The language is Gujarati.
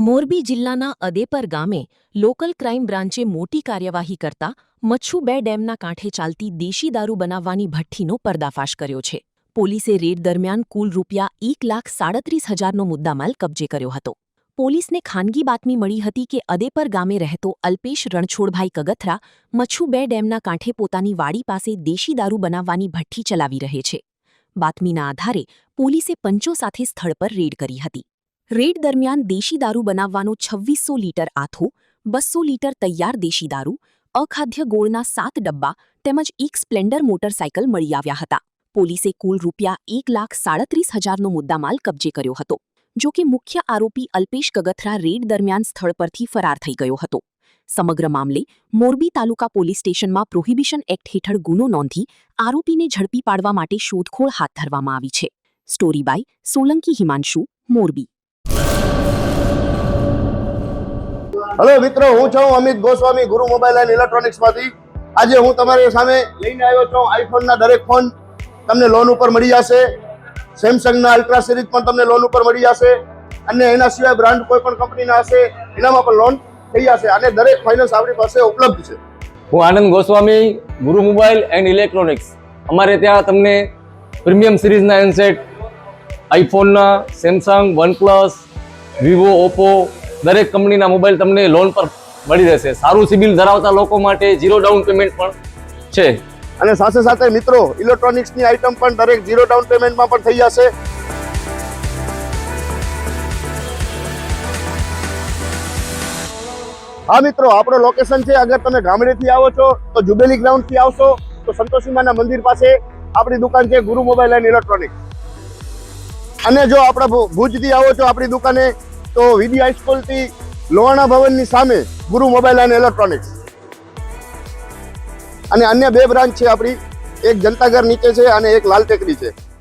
મોરબી જિલ્લાના અદેપર ગામે લોકલ ક્રાઇમ બ્રાન્ચે મોટી કાર્યવાહી કરતા મચ્છુ 2 ડેમના કાંઠે ચાલતી દેશી દારૂ બનાવવાની ભઠ્ઠીનો પર્દાફાશ કર્યો છે. પોલીસે રેડ દરમિયાન કુલ ₹1,37,000નો મુદ્દામાલ કબજે કર્યો હતો. પોલીસને ખાનગી બાતમી મળી હતી કે અદેપર ગામે રહેતો અલ્પેશ રણછોડભાઈ કગથરા મચ્છુ 2 ડેમના કાંઠે પોતાની વાડી પાસે દેશી દારૂ બનાવવાની ભઠ્ઠી ચલાવી રહે છે. બાતમીના આધારે પોલીસે પંચો સાથે સ્થળ પર રેડ કરી હતી. રેડ દરમિયાન દેશી દારૂ બનાવવાનો 2600 લીટર આથો, 200 લીટર તૈયાર દેશી દારૂ, અખાદ્ય ગોળના 7 ડબ્બા તેમજ એક સ્પ્લેન્ડર મોટરસાયકલ મળી આવ્યા હતા. પોલીસે કુલ ₹1,37,000નો મુદ્દામાલ કબજે કર્યો હતો. જો કે મુખ્ય આરોપી અલ્પેશ કગથરા રેડ દરમિયાન સ્થળ પરથી ફરાર થઈ ગયો હતો. સમગ્ર મામલે મોરબી તાલુકા પોલીસ સ્ટેશનમાં પ્રોહિબિશન એક્ટ હેઠળ ગુનો નોંધી આરોપીને ઝડપી પાડવા માટે શોધખોળ હાથ ધરવામાં આવી છે. Story by Solanki Himanshu, Morbi. Hello મિત્રો, હું છું અમિત ગોસ્વામી, ગુરુ મોબાઈલ એન્ડ ઇલેક્ટ્રોનિક્સમાંથી. આજે હું તમારી સામે લઈને આવ્યો છું આઈફોનના દરેક ફોન તમને લોન ઉપર મળી જશે. સેમસંગના અલ્ટ્રા સિરીઝ પણ તમને લોન ઉપર મળી જશે અને એના સિવાય બ્રાન્ડ કોઈ પણ કંપનીના હશે એનામાં પણ લોન થઈ જશે અને દરેક ફાઇનાન્સ આપણી પાસે ઉપલબ્ધ છે. હું આનંદ ગોસ્વામી, ગુરુ મોબાઈલ એન્ડ ઇલેક્ટ્રોનિક્સ. અમારે ત્યાં તમને પ્રીમિયમ સિરીઝના હેન્ડસેટ, આઈફોનના, સેમસંગ, વનપ્લસ, વિવો, ઓપ્પો દરેક કંપનીના મોબાઈલ તમને લોન પર મળી રહેશે. સારું સિબિલ ધરાવતા લોકો માટે 0 ડાઉન પેમેન્ટ પણ છે. અને સાથે સાથે મિત્રો ઇલેક્ટ્રોનિક્સની આઇટમ પણ દરેક 0 ડાઉન પેમેન્ટમાં પણ થઈ જશે. હા મિત્રો, આપણો લોકેશન છે, અગર તમે ગામડેથી આવો છો તો જુબેલી ગ્રાઉન્ડથી આવશો તો સંતોષીમાના મંદિર પાસે આપણી દુકાન છે ગુરુ મોબાઈલ એન્ડ ઇલેક્ટ્રોનિક્સ. અને જો આપણે ભુજથી આવો છો આપણી દુકાને તો વીડી હાઈસ્કૂલથી લોહાણા ભવનની સામે ગુરુ મોબાઈલ એન્ડ ઇલેક્ટ્રોનિક્સ. અને અન્ય 2 બ્રાન્ચ છે આપણી, એક જનતાગર નીચે છે અને એક લાલ ટેકરી છે.